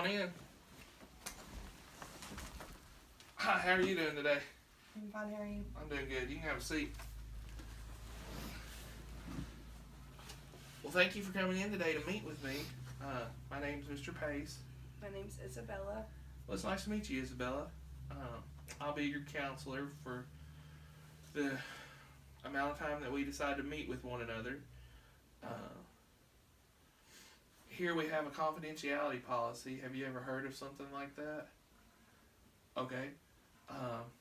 on in. Hi, how are you doing today? I'm fine, how are you? I'm doing good. You can have a seat. Well, thank you for coming in today to meet with me. My name's Mr. Pace. My name's Isabella. Well, it's nice to meet you, Isabella. I'll be your counselor for the amount of time that we decide to meet with one another. Here we have a confidentiality policy. Have you ever heard of something like that? Okay.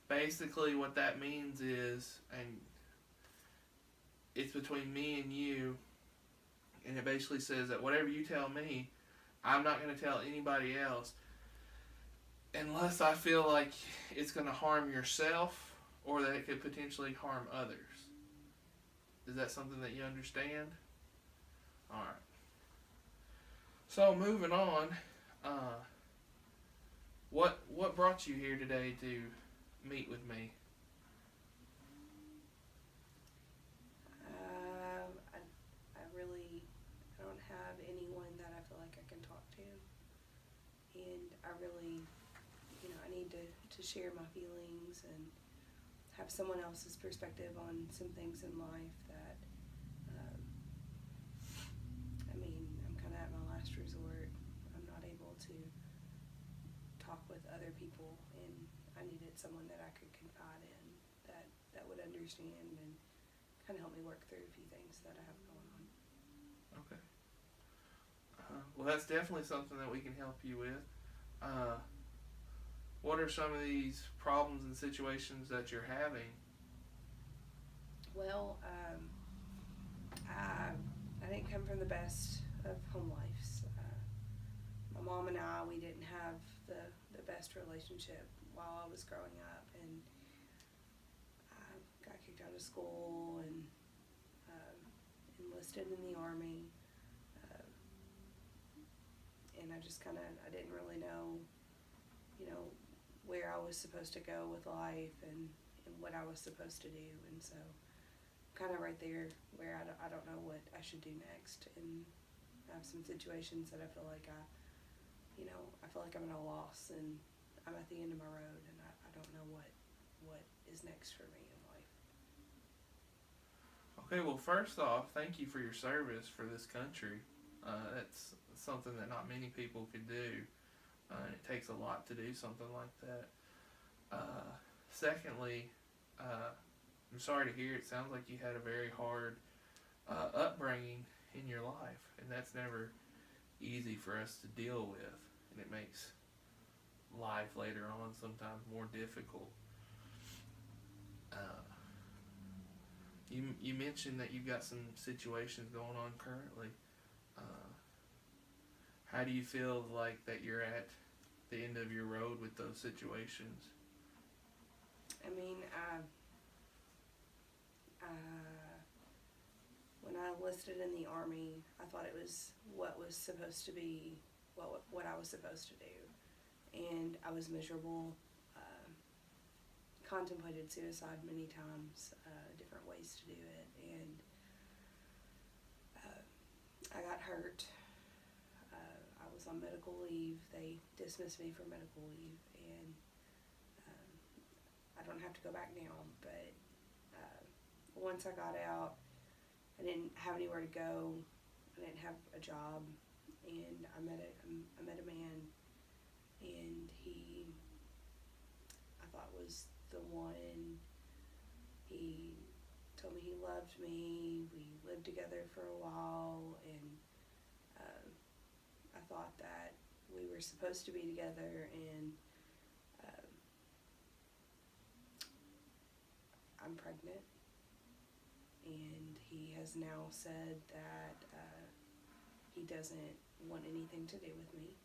Basically, what that means is, and it's between me and you, and it basically says that whatever you tell me, I'm not going to tell anybody else unless I feel like it's going to harm yourself or that it could potentially harm others. Is that something that you understand? Alright. So, moving on, what brought you here today to meet with me? I don't have anyone that I feel like I can talk to, and I really, I need to share my feelings and have someone else's perspective on some things in life that, I'm kind of at my last resort. I'm not able to talk with other people, and I needed someone that I could confide in that would understand and kind of help me work through a few things that I have going on. Okay. Well, that's definitely something that we can help you with. What are some of these problems and situations that you're having? Well, I didn't come from the best of home lives. My mom and we didn't have the best relationship while I was growing up, and I got kicked out of school and enlisted in the Army, and I didn't really know, where I was supposed to go with life and what I was supposed to do, and so kind of right there where I don't know what I should do next, and I have some situations that I feel like I feel like I'm at a loss and I'm at the end of my road, and I don't know what is next for me in life. Okay, well, first off, thank you for your service for this country. That's something that not many people could do, and it takes a lot to do something like that. Secondly, I'm sorry to hear it sounds like you had a very hard upbringing in your life, and that's never easy for us to deal with, and it makes life later on sometimes more difficult. You mentioned that you've got some situations going on currently. How do you feel like that you're at the end of your road with those situations? When I enlisted in the Army, I thought it was what was supposed to be, what I was supposed to do, and I was miserable. Contemplated suicide many times, different ways to do it, and I got hurt. I was on medical leave. They dismissed me from medical leave, and I don't have to go back now, but once I got out, I didn't have anywhere to go. I didn't have a job, and I met a man, and he, I thought, was the one. He told me he loved me. We lived together for a while, and I thought that we were supposed to be together, and I'm pregnant, and he has now said that he doesn't want anything to do with me.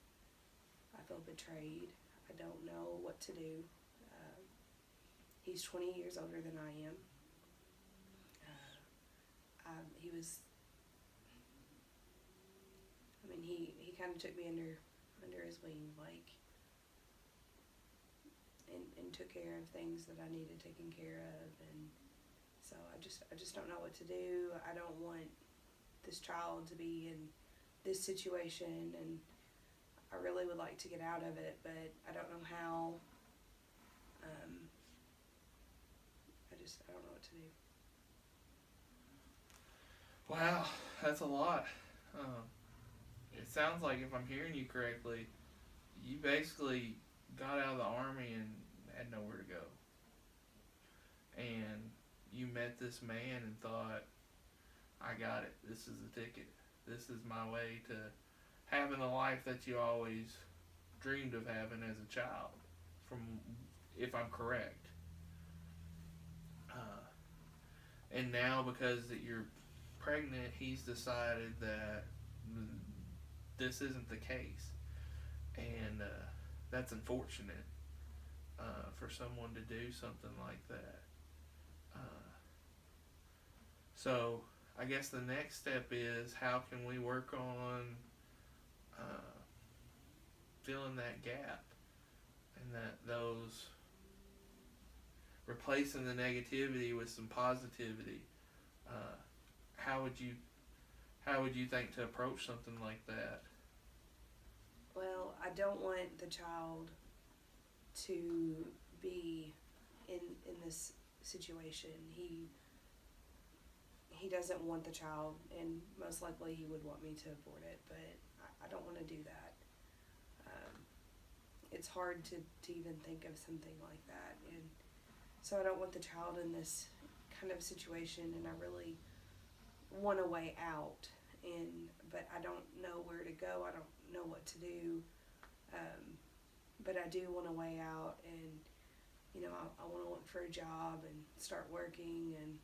I feel betrayed. I don't know what to do. He's 20 years older than I am. He kind of took me under his wing, and took care of things that I needed taken care of, and so I just don't know what to do. I don't want this child to be in this situation, and I I really would like to get out of it, but I don't know how. I don't know what to do. Wow, that's a lot. It sounds like, if I'm hearing you correctly, you basically got out of the Army and had nowhere to go. And you met this man and thought, I got it. This is the ticket. This is my way to having the life that you always dreamed of having as a child, from, if I'm correct. And now, because that you're pregnant, he's decided that this isn't the case, and that's unfortunate for someone to do something like that. So I guess the next step is, how can we work on filling that gap, and those replacing the negativity with some positivity. How would you think to approach something like that? Well, I don't want the child to be in this situation. He doesn't want the child, and most likely he would want me to abort it, but I don't want to do that. It's hard to even think of something like that, and so I don't want the child in this kind of situation, and I really want a way out, but I don't know where to go. I don't know what to do, but I do want a way out, and I want to look for a job and start working, and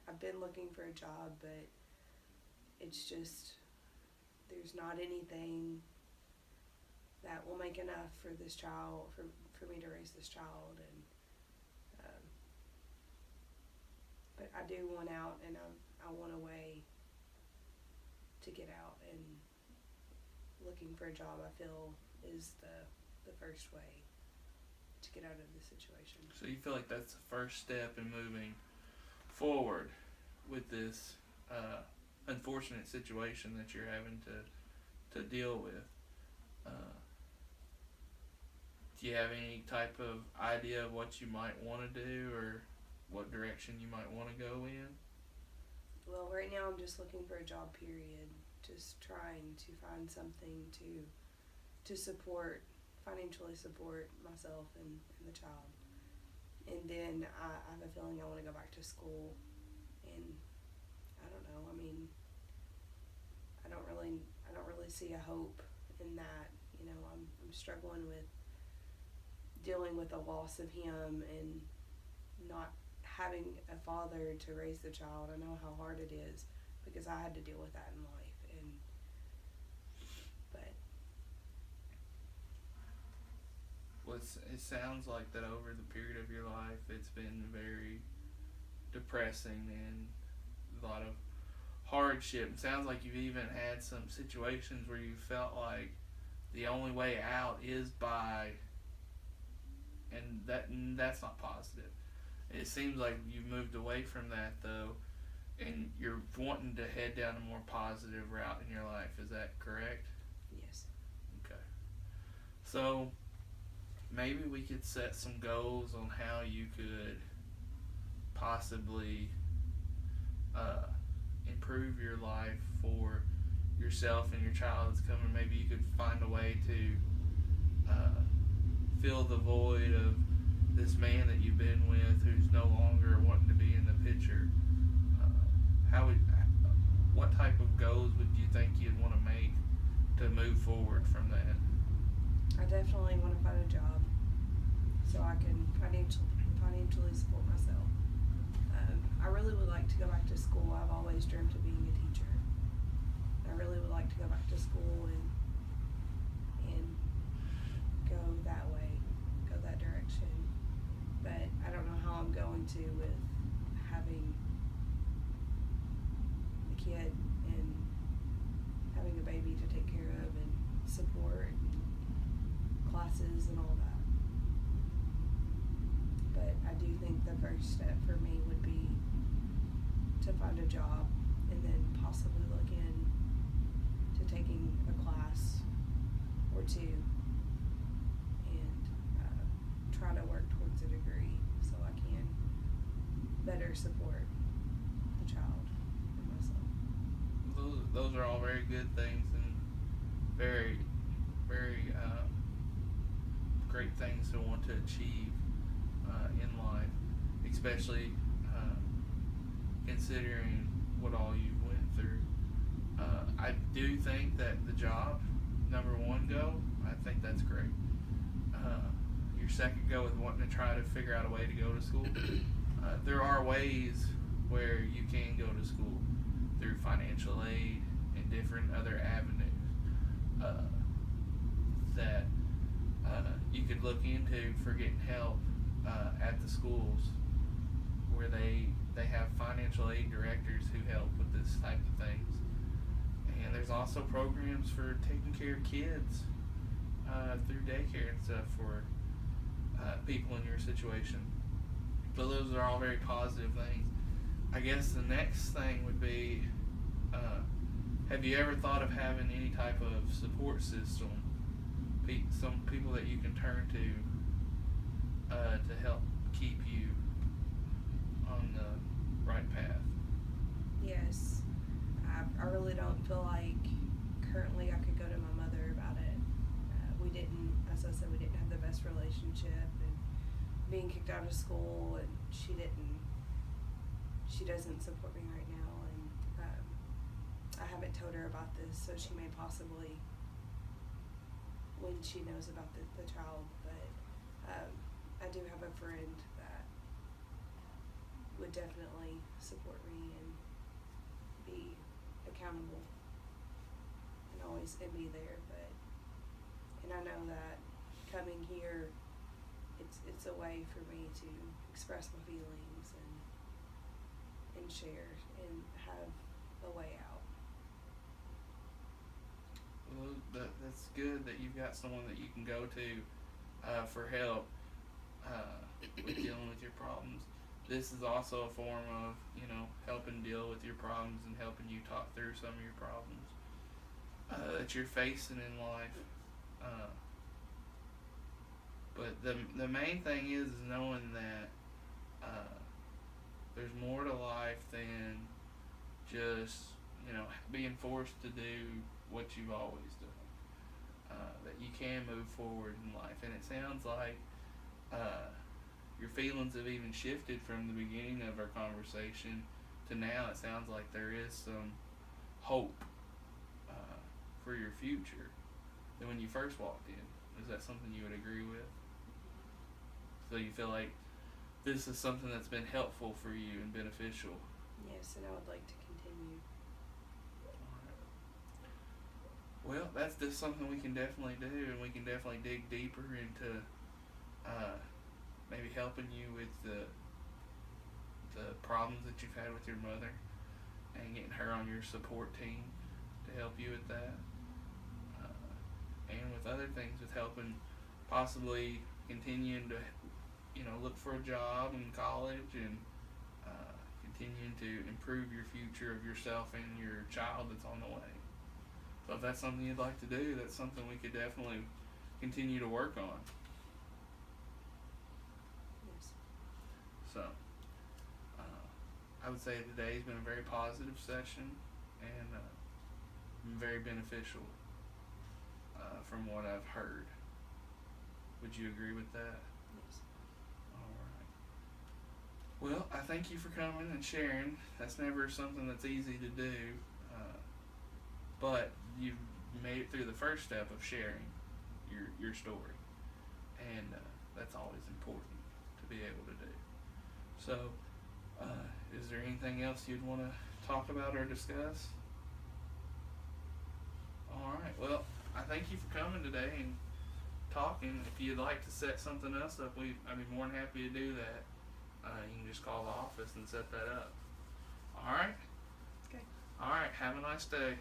I've been looking for a job, but it's just, there's not anything that will make enough for this child, for me to raise this child, and but I do want out, and I want a way to get out, and looking for a job, I feel, is the first way to get out of the situation. So you feel like that's the first step in moving forward with this unfortunate situation that you're having to deal with. Do you have any type of idea of what you might want to do, or what direction you might want to go in? Well, right now I'm just looking for a job, period. Just trying to find something to support, financially support myself and the child. And then I have a feeling I want to go back to school, and I don't know, I mean, I don't really see a hope in that. I'm struggling with dealing with the loss of him, and not having a father to raise the child. I know how hard it is, because I had to deal with that in life, Well, it sounds like that over the period of your life, it's been very depressing and a lot of hardship. It sounds like you've even had some situations where you felt like the only way out is by, and that's not positive. It seems like you've moved away from that, though, and you're wanting to head down a more positive route in your life. Is that correct? yes. Okay. So maybe we could set some goals on how you could possibly improve your life for yourself and your child that's coming. Maybe you could find a way to fill the void of this man that you've been with, who's no longer wanting to be in the picture. What type of goals would you think you'd want to make to move forward from that? I definitely want to find a job so I can financially support myself. I really would like to go back to school. I've always dreamt of being a teacher. I really would like to go back to school and go that way, go that direction. But I don't know how I'm going to with having a kid and having a baby to take care of and support and classes and all that. But I do think the first step for me would be to find a job, and then possibly look into taking a class or two, and try to work towards a degree so I can better support the child and myself. Those are all very good things and very, very great things to want to achieve in life, especially considering what all you've went through. I do think that the job, number one go, I think that's great. Your second go with wanting to try to figure out a way to go to school. There are ways where you can go to school through financial aid and different other avenues that you could look into for getting help at the schools where they have financial aid directors who help with this type of things. And there's also programs for taking care of kids through daycare and stuff for people in your situation. So those are all very positive things. I guess the next thing would be, have you ever thought of having any type of support system? Some people that you can turn to help keep you on the right path. Yes, I really don't feel like currently I could go to my mother about it. We didn't, as I said, we didn't have the best relationship, and being kicked out of school, and she doesn't support me right now, and I haven't told her about this, so she may possibly, when she knows about the child, but I do have a friend that would definitely support me and be accountable and always be there, and I know that coming here, it's a way for me to express my feelings and share and have a way out. Well, that's good that you've got someone that you can go to for help with dealing with your problems. This is also a form of, helping deal with your problems and helping you talk through some of your problems that you're facing in life. But the main thing is knowing that there's more to life than just, being forced to do what you've always done. That you can move forward in life. And it sounds like your feelings have even shifted from the beginning of our conversation to now. It sounds like there is some hope for your future than when you first walked in. Is that something you would agree with? So you feel like this is something that's been helpful for you and beneficial? Yes, and I would like to continue. Well, that's just something we can definitely do, and we can definitely dig deeper into maybe helping you with the problems that you've had with your mother and getting her on your support team to help you with that. And with other things, with helping possibly continuing to, look for a job in college and continuing to improve your future of yourself and your child that's on the way. So if that's something you'd like to do, that's something we could definitely continue to work on. Yes. So, I would say today's been a very positive session and very beneficial from what I've heard. Would you agree with that? Yes. All right. Well, I thank you for coming and sharing. That's never something that's easy to do, but you've made it through the first step of sharing your story, and that's always important to be able to do. So, is there anything else you'd want to talk about or discuss? All right. Well, I thank you for coming today and talking. If you'd like to set something else up, I'd be more than happy to do that. You can just call the office and set that up. All right? Okay. All right. Have a nice day.